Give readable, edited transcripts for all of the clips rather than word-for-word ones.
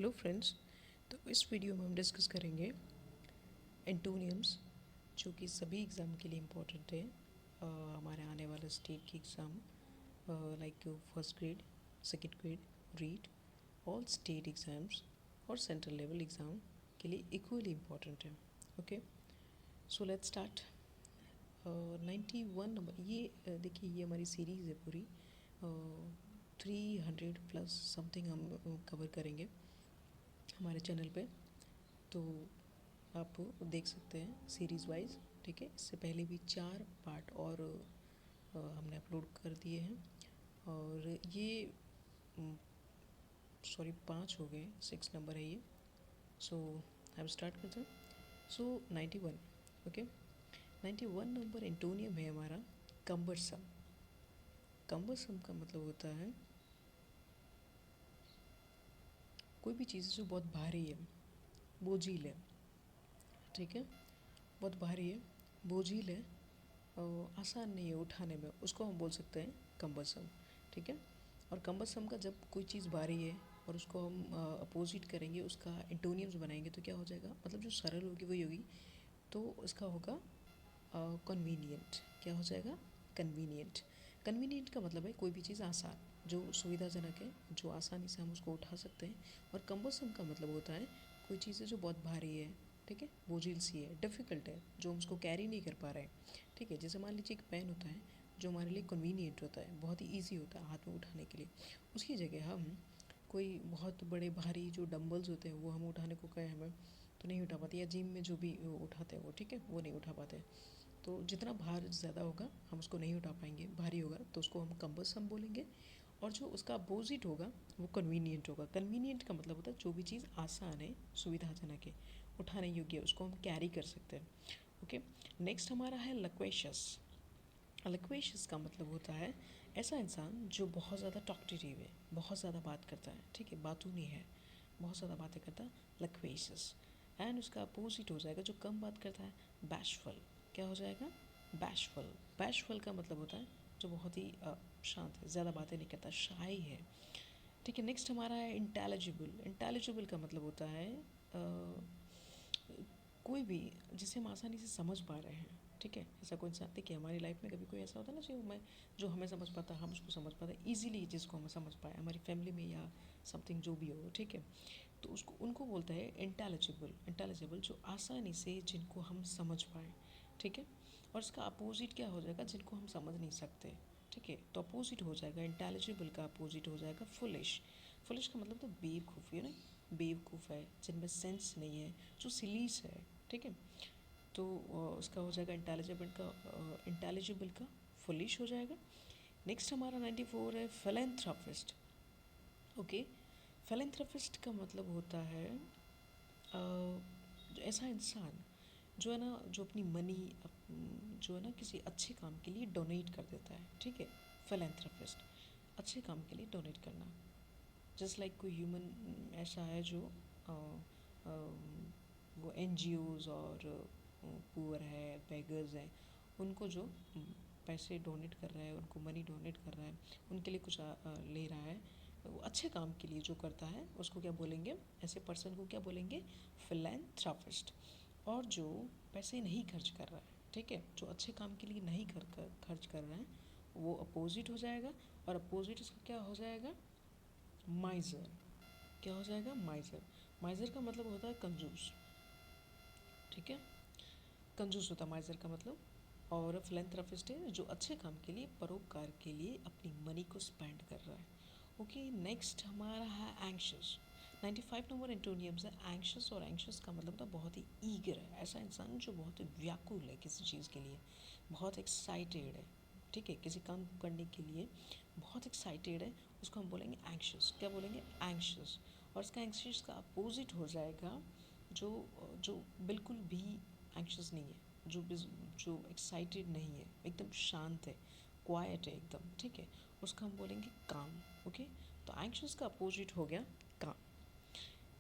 Hello friends. तो इस video में हम डिस्कस करेंगे एंटोनियम्स, जो कि सभी एग्ज़ाम के लिए इम्पोर्टेंट है। हमारे आने वाले स्टेट की exam like first grade, second grade, REET, all state exams और सेंट्रल लेवल एग्ज़ाम के लिए इक्वली इम्पोर्टेंट है। Okay, so let's start. 91 number, ये देखिए, ये हमारी सीरीज़ है पूरी। 300 प्लस समथिंग हम कवर करेंगे हमारे चैनल पे, तो आप देख सकते हैं सीरीज़ वाइज। ठीक है, इससे पहले भी 4 पार्ट और हमने अपलोड कर दिए हैं, और ये सॉरी 5 हो गए, 6 नंबर है ये। सो हम स्टार्ट करते हैं। सो 91, ओके। 91 नंबर एंटोनियम है हमारा कम्बरसम। कम्बरसम का मतलब होता है कोई भी चीज़ जो बहुत भारी है, बोझिल है। ठीक है, बहुत भारी है, बोझिल है और आसान नहीं है उठाने में, उसको हम बोल सकते हैं कम्बरसम। ठीक है, और कम्बरसम का जब कोई चीज़ भारी है और उसको हम अपोजिट करेंगे, उसका एंटोनियम्स बनाएंगे, तो क्या हो जाएगा, मतलब जो सरल होगी वही होगी, तो इसका होगा कन्वीनियंट। क्या हो जाएगा, कन्वीनियंट। कन्वीनियंट का मतलब है कोई भी चीज़ आसान, जो सुविधाजनक है, जो आसानी से हम उसको उठा सकते हैं। और कम्बरसम का मतलब होता है कोई चीज़ है जो बहुत भारी है, ठीक है, बोझिल सी है, डिफ़िकल्ट है, जो हम उसको कैरी नहीं कर पा रहे हैं। ठीक है, जैसे मान लीजिए एक पेन होता है जो हमारे लिए कन्वीनियंट होता है, बहुत ही ईजी होता है हाथ में उठाने के लिए। उसकी जगह हम कोई बहुत बड़े भारी जो डंबल्स होते हैं वो हम उठाने को कहें हमें, तो नहीं उठा पाते, या जिम में जो भी उठाते हैं वो, ठीक है, वो नहीं उठा पाते। तो जितना भार ज़्यादा होगा हम उसको नहीं उठा पाएंगे, भारी होगा तो उसको हम कम्बरसम बोलेंगे। और जो उसका अपोजिट होगा वो कन्वीनियंट होगा। कन्वीनियंट का मतलब होता है जो भी चीज़ आसान है, सुविधाजनक है, उठाने योग्य है, उसको हम कैरी कर सकते हैं। ओके, नेक्स्ट हमारा है लक्वेशियस। लक्वेशियस का मतलब होता है ऐसा इंसान जो बहुत ज़्यादा टॉक्टेटिव है, बहुत ज़्यादा बात करता है, ठीक है, बातूनी है, बहुत ज़्यादा बातें करता है, लक्वेशियस। एंड उसका अपोजिट हो जाएगा जो कम बात करता है, बैशफुल। क्या हो जाएगा, बैशफुल। बैशफुल का मतलब होता है जो बहुत ही शांत है, ज़्यादा बातें नहीं करता, शाई है। ठीक है, नेक्स्ट हमारा है इंटेलिजिबल। इंटेलिजिबल का मतलब होता है कोई भी जिसे हम आसानी से समझ पा रहे हैं। ठीक है, ऐसा कोई इंसान, देखिए हमारी लाइफ में कभी कोई ऐसा होता है ना जो हमें समझ पाता है, हम उसको समझ पाते हैं ईजिली, जिसको हम समझ पाए हमारी फैमिली में या समथिंग जो भी हो। ठीक है, तो उसको उनको बोलते हैं इंटेलिजिबल। इंटेलिजिबल जो आसानी से जिनको हम समझ पाएँ। ठीक है, और इसका अपोजिट क्या हो जाएगा, जिनको हम समझ नहीं सकते। ठीक है, तो अपोजिट हो जाएगा, इंटेलिजिबल का अपोजिट हो जाएगा फुलिश। फुलिश का मतलब तो बेवकूफ़, है ना, बेवकूफ़ है, जिनमें सेंस नहीं है, जो सिलीस है। ठीक है, तो उसका हो जाएगा इंटेलिजिबल का फुलिश हो जाएगा। नेक्स्ट हमारा 94 है फिलैंथ्रोपिस्ट। ओके, फिलैंथ्रोपिस्ट का मतलब होता है ऐसा इंसान जो है ना, जो अपनी मनी जो है ना किसी अच्छे काम के लिए डोनेट कर देता है। ठीक है, फिलैंथ्रोपिस्ट, अच्छे काम के लिए डोनेट करना। जस्ट लाइक कोई ह्यूमन ऐसा है जो वो एनजीओज़ और पुअर है, बेगर्स हैं, उनको जो पैसे डोनेट कर रहा है, उनको मनी डोनेट कर रहा है, उनके लिए कुछ ले रहा है, वो अच्छे काम के लिए जो करता है उसको क्या बोलेंगे, ऐसे पर्सन को क्या बोलेंगे, फिलैंथ्रोपिस्ट। और जो पैसे नहीं खर्च कर रहा है, ठीक है, जो अच्छे काम के लिए नहीं खर्च कर रहा है, वो अपोजिट हो जाएगा। और अपोजिट इसका क्या हो जाएगा, माइजर। क्या हो जाएगा, माइजर। माइजर का मतलब होता है कंजूस। ठीक है, कंजूस होता है माइजर का मतलब। और फिलैंथ्रोपिस्ट है जो अच्छे काम के लिए, परोपकार के लिए अपनी मनी को स्पेंड कर रहा है। ओके, नेक्स्ट हमारा है एंग्शियस। 95 नंबर एंटोनियम्स है एंग्शियस। और एंग्शियस का मतलब तो बहुत ही ईगर है, ऐसा इंसान जो बहुत ही व्याकुल है किसी चीज़ के लिए, बहुत एक्साइटेड है। ठीक है, किसी काम को करने के लिए बहुत एक्साइटेड है, उसको हम बोलेंगे एंग्शियस। क्या बोलेंगे, एंग्शियस। और इसका एंग्शियस का अपोजिट हो जाएगा जो जो बिल्कुल भी एंग्शियस नहीं है, जो एक्साइटेड नहीं है, एकदम शांत है, क्वाइट है एकदम। ठीक है, उसका हम बोलेंगे काम। ओके, तो एंग्शियस का अपोजिट हो गया काम।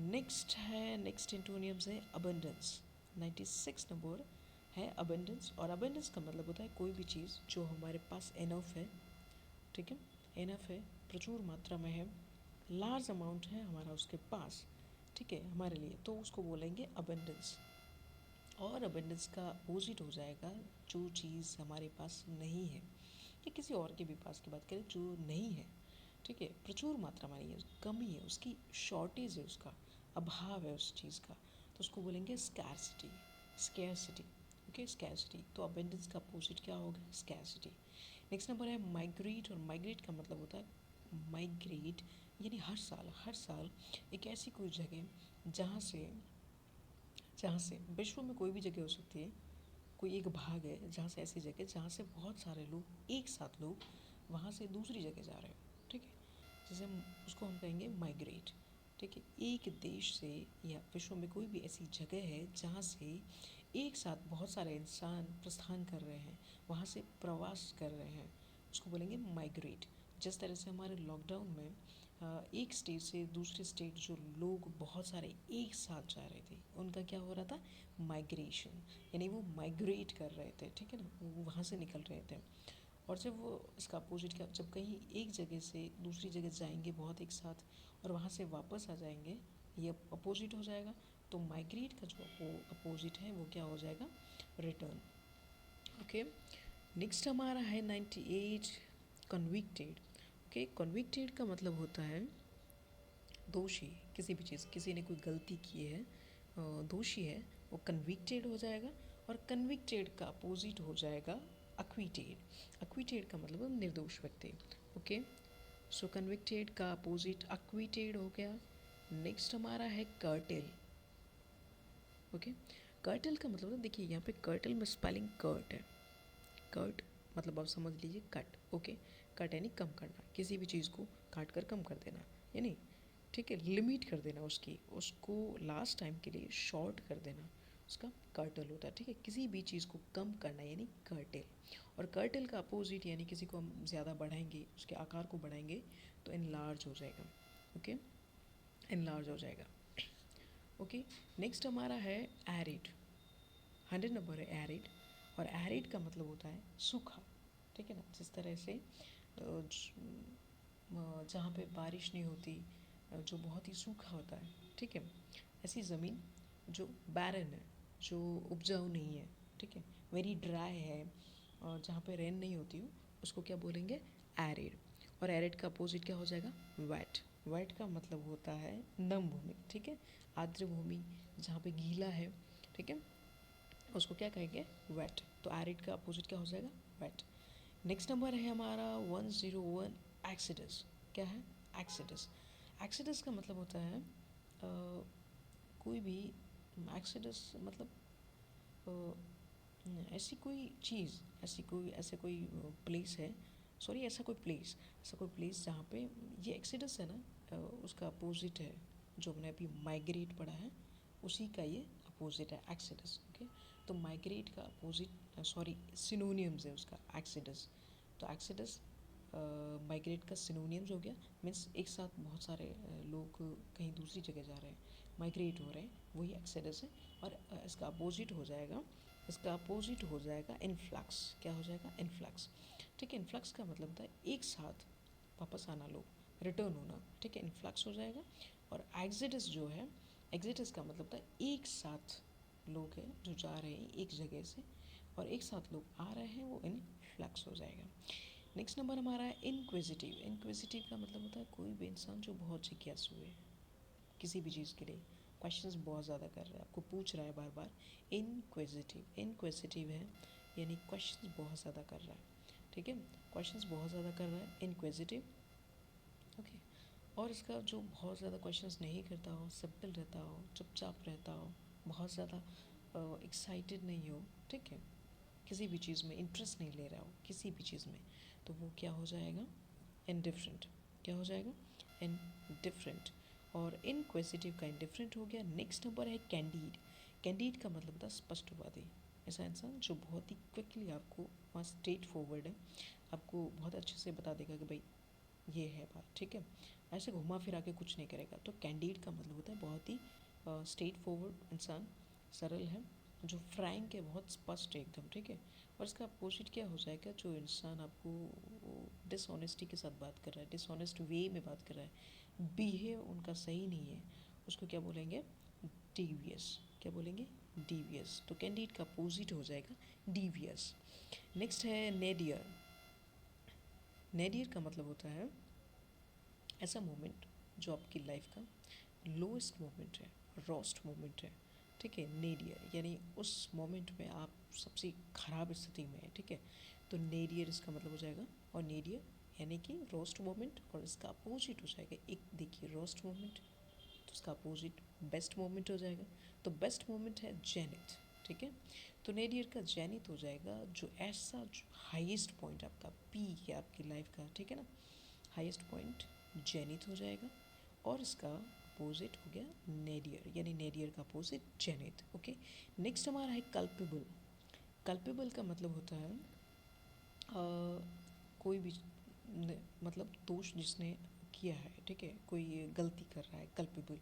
नेक्स्ट एंटोनियम्स है अबंडेंस। 96 नंबर है अबंडेंस। और अबंडेंस का मतलब होता है कोई भी चीज़ जो हमारे पास एनफ है। ठीक है, एनफ है, प्रचुर मात्रा में है, लार्ज अमाउंट है हमारा उसके पास, ठीक है, हमारे लिए, तो उसको बोलेंगे अबेंडेंस। और अबेंडेंस का अपोजिट हो जाएगा जो चीज़ हमारे पास नहीं है, या किसी और के भी पास की बात करें जो नहीं है, ठीक है, प्रचुर मात्रा में नहीं है, कमी है उसकी, शॉर्टेज है उसका, अभाव है उस चीज़ का, तो उसको बोलेंगे स्कैरसिटी। Scarcity, okay, scarcity. तो अबेंडेंस का अपोजिट क्या होगा? स्कैरसिटी। नेक्स्ट नंबर है माइग्रेट, और माइग्रेट का मतलब होता है माइग्रेट यानी हर साल एक ऐसी कोई जगह जहाँ से विश्व में कोई भी जगह हो सकती है, कोई एक भाग है जहाँ से, ऐसी जगह जहाँ से बहुत सारे लोग एक साथ लोग वहाँ से दूसरी जगह जा रहे हो, ठीक है, जैसे हम उसको हम कहेंगे माइग्रेट, ठीक है। एक देश से या विश्व में कोई भी ऐसी जगह है जहाँ से एक साथ बहुत सारे इंसान प्रस्थान कर रहे हैं, वहाँ से प्रवास कर रहे हैं, उसको बोलेंगे माइग्रेट। जिस तरह से हमारे लॉकडाउन में एक स्टेट से दूसरे स्टेट जो लोग बहुत सारे एक साथ जा रहे थे, उनका क्या हो रहा था? माइग्रेशन, यानी वो माइग्रेट कर रहे थे, ठीक है ना, वो वहाँ से निकल रहे थे। और जब वो इसका अपोजिट क्या, जब कहीं एक जगह से दूसरी जगह जाएंगे बहुत एक साथ और वहाँ से वापस आ जाएंगे, ये अपोजिट हो जाएगा। तो माइग्रेट का जो अपोजिट है वो क्या हो जाएगा? रिटर्न। ओके, नेक्स्ट हमारा है 98 कन्विक्टेड। ओके, कन्विक्टेड का मतलब होता है दोषी, किसी भी चीज़, किसी ने कोई गलती की है, दोषी है, वो कन्विक्टेड हो जाएगा। और कन्विक्टेड का अपोजिट हो जाएगा अक्विटेड। अक्विटेड का मतलब निर्दोष व्यक्ति। ओके, सो कन्विक्टेड का अपोजिट अक्विटेड हो गया। नेक्स्ट हमारा है कर्टेल। ओके, कर्टेल का मतलब देखिए यहाँ पे कर्टेल में स्पेलिंग कर्ट है। कट मतलब आप समझ लीजिए कट। ओके, कट यानी कम करना, किसी भी चीज़ को काट कर कम कर देना, यानी ठीक है, लिमिट कर देना उसकी, उसको लास्ट टाइम के लिए शॉर्ट कर देना, उसका कर्टल होता है, ठीक है, किसी भी चीज़ को कम करना यानी कर्टेल। और कर्टेल का अपोजिट यानी किसी को हम ज़्यादा बढ़ाएंगे, उसके आकार को बढ़ाएंगे तो इनलार्ज हो जाएगा। ओके, इनलार्ज हो जाएगा। ओके, नेक्स्ट हमारा है एरिड। 100 नंबर है एरिड। और एरिड का मतलब होता है सूखा, ठीक है ना, जिस तरह से जहाँ पे बारिश नहीं होती, जो बहुत ही सूखा होता है, ठीक है, ऐसी ज़मीन जो बैरन है, जो उपजाऊ नहीं है, ठीक है, वेरी ड्राई है, और जहाँ पे रेन नहीं होती हो, उसको क्या बोलेंगे? एरिड। और एरिड का अपोजिट क्या हो जाएगा? वेट। वेट का मतलब होता है नम भूमि, ठीक है, आर्द्र भूमि, जहाँ पे गीला है, ठीक है, उसको क्या कहेंगे? वेट। तो एरिड का अपोजिट क्या हो जाएगा? वेट। नेक्स्ट नंबर है हमारा 101 एक्सीडस। क्या है? एक्सीडस। एक्सीडस का मतलब होता है कोई भी, एक्सीडस मतलब ऐसी कोई चीज़, ऐसे कोई प्लेस है, सॉरी ऐसा कोई प्लेस जहाँ पे ये एक्सीडस है ना, उसका अपोजिट है, जो हमने अभी माइग्रेट पढ़ा है, उसी का ये अपोजिट है एक्सीडस। ओके, तो माइग्रेट का अपोजिट, सॉरी सिनोनियम्स है उसका एक्सीडस। तो एक्सीडस माइग्रेट का सिनोनियम्स हो गया, मीन्स एक साथ बहुत सारे लोग कहीं दूसरी जगह जा रहे हैं, माइग्रेट हो रहे हैं, वही एक्सीडस है। और इसका अपोजिट हो जाएगा, इनफ्लक्स। क्या हो जाएगा? इनफ्लक्स, ठीक है। इनफ्लक्स का मतलब होता है एक साथ वापस आना, लोग रिटर्न होना, ठीक है, इनफ्लक्स हो जाएगा। और एग्जिडस जो है, एग्जिडस का मतलब होता है एक साथ लोग हैं जो जा रहे हैं एक जगह से, और एक साथ लोग आ रहे हैं, वो इनफ्लक्स हो जाएगा। नेक्स्ट नंबर हमारा है इनक्विजिटिव। इनक्विजिटिव का मतलब होता है कोई भी इंसान जो बहुत जिज्ञासु है किसी भी चीज़ के लिए, क्वेश्चंस बहुत ज़्यादा कर रहा है, आपको पूछ रहा है बार बार। इनक्विजिटिव है, यानी क्वेश्चंस बहुत ज़्यादा कर रहा है, ठीक है, क्वेश्चंस बहुत ज़्यादा कर रहा है, इनक्विजिटिव। ओके, और इसका जो बहुत ज़्यादा क्वेश्चंस नहीं करता हो, सिंपल रहता हो, चुपचाप रहता हो, बहुत ज़्यादा एक्साइटेड नहीं हो, ठीक है, किसी भी चीज़ में इंटरेस्ट नहीं ले रहा हो किसी भी चीज़ में, तो वो क्या हो जाएगा? इनडिफरेंट। क्या हो जाएगा? इनडिफरेंट। और इनक्वेजिटिव का इनडिफरेंट हो गया। नेक्स्ट नंबर है कैंडीड। कैंडीड का मतलब था स्पष्टवादी, ऐसा इंसान जो बहुत ही क्विकली आपको, वहाँ स्ट्रेट फॉरवर्ड है, आपको बहुत अच्छे से बता देगा कि भाई ये है बात, ठीक है, ऐसे घुमा फिरा के कुछ नहीं करेगा। तो कैंडीड का मतलब होता है बहुत ही स्ट्रेट फॉरवर्ड इंसान, सरल है, जो फ्रैंक है, बहुत स्पष्ट है एकदम, ठीक है। और इसका अपोजिट क्या हो जाएगा? जो इंसान आपको डिसऑनेस्टी के साथ बात कर रहा है, डिसऑनेस्ट वे में बात कर रहा है, बिहेव उनका सही नहीं है, उसको क्या बोलेंगे, डिवियस। क्या बोलेंगे, डिवियस। तो कैंडिड का अपोजिट हो जाएगा डिवियस। नेक्स्ट है नेडियर। नेडियर का मतलब होता है ऐसा मोमेंट जो आपकी लाइफ का लोएस्ट मोमेंट है, रोस्ट मोमेंट है, ठीक है। नेडियर यानी उस मोमेंट में आप सबसे ख़राब स्थिति में है, ठीक है। तो नेडियर इसका मतलब हो जाएगा। और नेडियर यानी कि रोस्ट मोमेंट, और इसका अपोजिट हो जाएगा, एक देखिए रोस्ट मोमेंट, तो इसका अपोजिट बेस्ट मोमेंट हो जाएगा। तो बेस्ट मोमेंट है जेनिथ, ठीक है। तो नेडियर का जेनिथ हो जाएगा जो ऐसा जो हाईएस्ट पॉइंट आपका पीक है आपकी लाइफ का, ठीक है ना, हाईएस्ट पॉइंट जेनिथ हो जाएगा। और इसका अपोजिट हो गया नेडियर, यानी नेडियर का अपोजिट जेनिथ। ओके। नेक्स्ट हमारा है कल्पेबल। कल्पेबल का मतलब होता है कोई भी मतलब दोष जिसने किया है, ठीक है, कोई गलती कर रहा है, कल्पेबल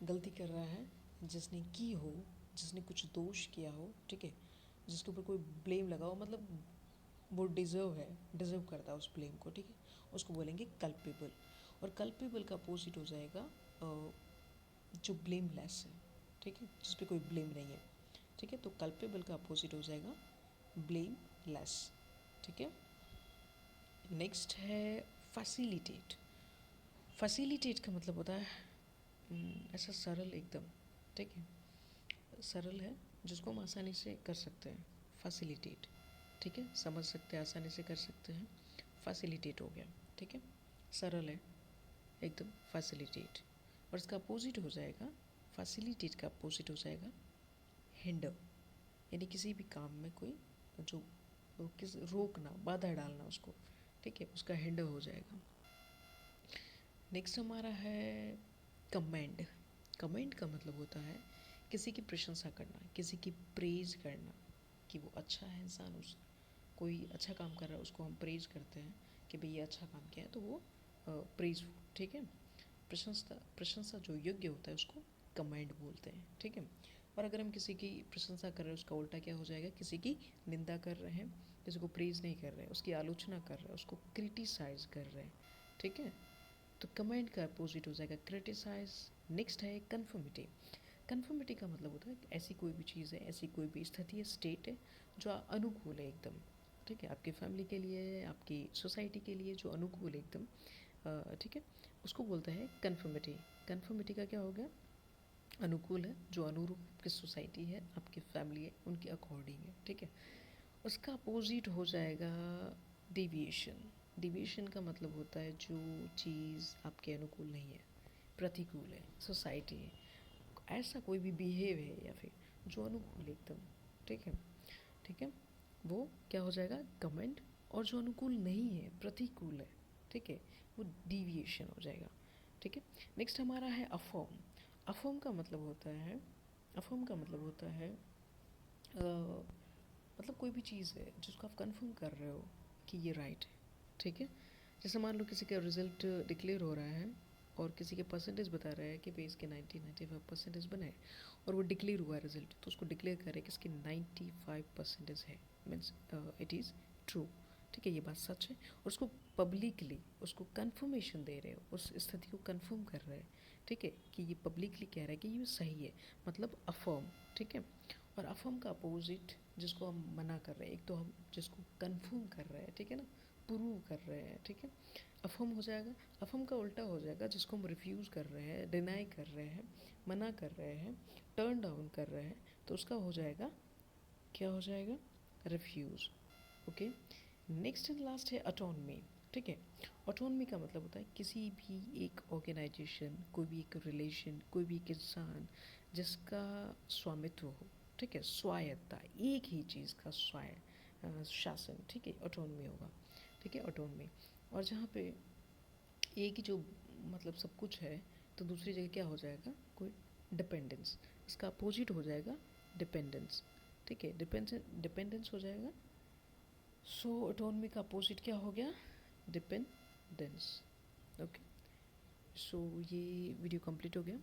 गलती कर रहा है जिसने की हो, जिसने कुछ दोष किया हो, ठीक है, जिसके ऊपर कोई ब्लेम लगा हो, मतलब वो डिज़र्व करता है उस ब्लेम को, ठीक है, उसको बोलेंगे कल्पेबल। और कल्पेबल का अपोजिट हो जाएगा जो ब्लेमलेस है, ठीक है, जिस पे कोई ब्लेम नहीं है, ठीक है। तो कल्पेबल का अपोजिट हो जाएगा ब्लेमलेस, ठीक है। नेक्स्ट है फैसिलिटेट। फैसिलिटेट का मतलब होता है ऐसा सरल एकदम, ठीक है, सरल है जिसको हम आसानी से कर सकते हैं, फैसिलिटेट, ठीक है, समझ सकते हैं, आसानी से कर सकते हैं, फैसिलिटेट हो गया, ठीक है, सरल है एकदम, फैसिलिटेट। और इसका अपोजिट हो जाएगा, फैसिलिटेट का अपोजिट हो जाएगा हिंडर, यानी किसी भी काम में कोई जो किस रोकना, बाधा डालना उसको, ठीक है, उसका हिंडर हो जाएगा। नेक्स्ट हमारा है कमेंड। कमेंड का मतलब होता है किसी की प्रशंसा करना, किसी की प्रेज करना, कि वो अच्छा है इंसान, उस कोई अच्छा काम कर रहा है उसको हम प्रेज करते हैं कि भाई ये अच्छा काम किया है, तो वो प्रेज, ठीक है, प्रशंसा, प्रशंसा जो योग्य होता है उसको कमेंड बोलते हैं, ठीक है। और अगर हम किसी की प्रशंसा कर रहे हैं उसका उल्टा क्या हो जाएगा, किसी की निंदा कर रहे हैं, किसी को प्रेज नहीं कर रहे हैं, उसकी आलोचना कर रहे हैं, उसको क्रिटिसाइज कर रहे हैं, ठीक है। तो कमेंट का अपोजिट हो जाएगा क्रिटिसाइज। नेक्स्ट है कन्फर्मिटी। कन्फर्मिटी का मतलब होता है कि ऐसी कोई भी चीज़ है, ऐसी कोई भी स्थिति है, स्टेट है जो अनुकूल है एकदम, ठीक है, आपकी फैमिली के लिए, आपकी सोसाइटी के लिए जो अनुकूल है एकदम, ठीक है, उसको बोलते हैं कन्फर्मिटी। कन्फर्मिटी का क्या हो गया, अनुकूल है, जो अनुरूप आपकी सोसाइटी है, आपकी फैमिली है, उनके अकॉर्डिंग है, ठीक है। उसका अपोजिट हो जाएगा डिविएशन। डिविएशन का मतलब होता है जो चीज़ आपके अनुकूल नहीं है, प्रतिकूल है, सोसाइटी है, ऐसा कोई भी बिहेव है या फिर जो अनुकूल है एकदम, ठीक है, ठीक है, वो क्या हो जाएगा कमेंट। और जो अनुकूल नहीं है, प्रतिकूल है, ठीक है, वो डिविएशन हो जाएगा, ठीक है। नेक्स्ट हमारा है अफर्म। अफर्म का मतलब होता है, अफर्म का मतलब होता है मतलब कोई भी चीज़ है जिसको आप कंफर्म कर रहे हो कि ये राइट है, ठीक है। जैसे मान लो किसी का रिजल्ट डिक्लेयर हो रहा है और किसी के परसेंटेज बता रहा है कि भाई इसके 90-95% बने हैं, और वो डिक्लेयर हुआ है रिजल्ट, तो उसको डिक्लेयर करे कि इसके 95% है, मीन्स इट इज़ ट्रू, ठीक है, ये बात सच है। और उसको पब्लिकली उसको कन्फर्मेशन दे रहे हो, उस स्थिति को कन्फर्म कर रहे हैं, ठीक है, कि ये पब्लिकली कह रहा है कि ये सही है, मतलब अफर्म, ठीक है। और अफर्म का अपोजिट जिसको हम मना कर रहे हैं, एक तो हम जिसको कन्फर्म कर रहे हैं, ठीक है ना, प्रूव कर रहे हैं, ठीक है, अफर्म हो जाएगा। अफर्म का उल्टा हो जाएगा जिसको हम रिफ्यूज़ कर रहे हैं, डिनाई कर रहे हैं, मना कर रहे हैं, टर्न डाउन कर रहे हैं, तो उसका हो जाएगा, क्या हो जाएगा, refuse. Okay. Next and last है ऑटोनमी, ठीक है। ऑटोनमी का मतलब होता है किसी भी एक ऑर्गेनाइजेशन, कोई भी एक रिलेशन, कोई भी एक इंसान जिसका स्वामित्व हो, ठीक है, स्वायत्ता, एक ही चीज़ का शासन, ठीक है, ऑटोनमी होगा, ठीक है, ऑटोनमी। और जहाँ पे एक ही जो मतलब सब कुछ है, तो दूसरी जगह क्या हो जाएगा, कोई डिपेंडेंस, इसका अपोजिट हो जाएगा डिपेंडेंस, ठीक है, डिपेंडेंस हो जाएगा। सो ऑटोनमी का अपोजिट क्या हो गया, डिपेंडेंस। ओके। सो ये वीडियो कंप्लीट हो गया।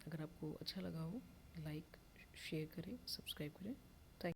अगर आपको अच्छा लगा हो, लाइक शेयर करें, सब्सक्राइब करें।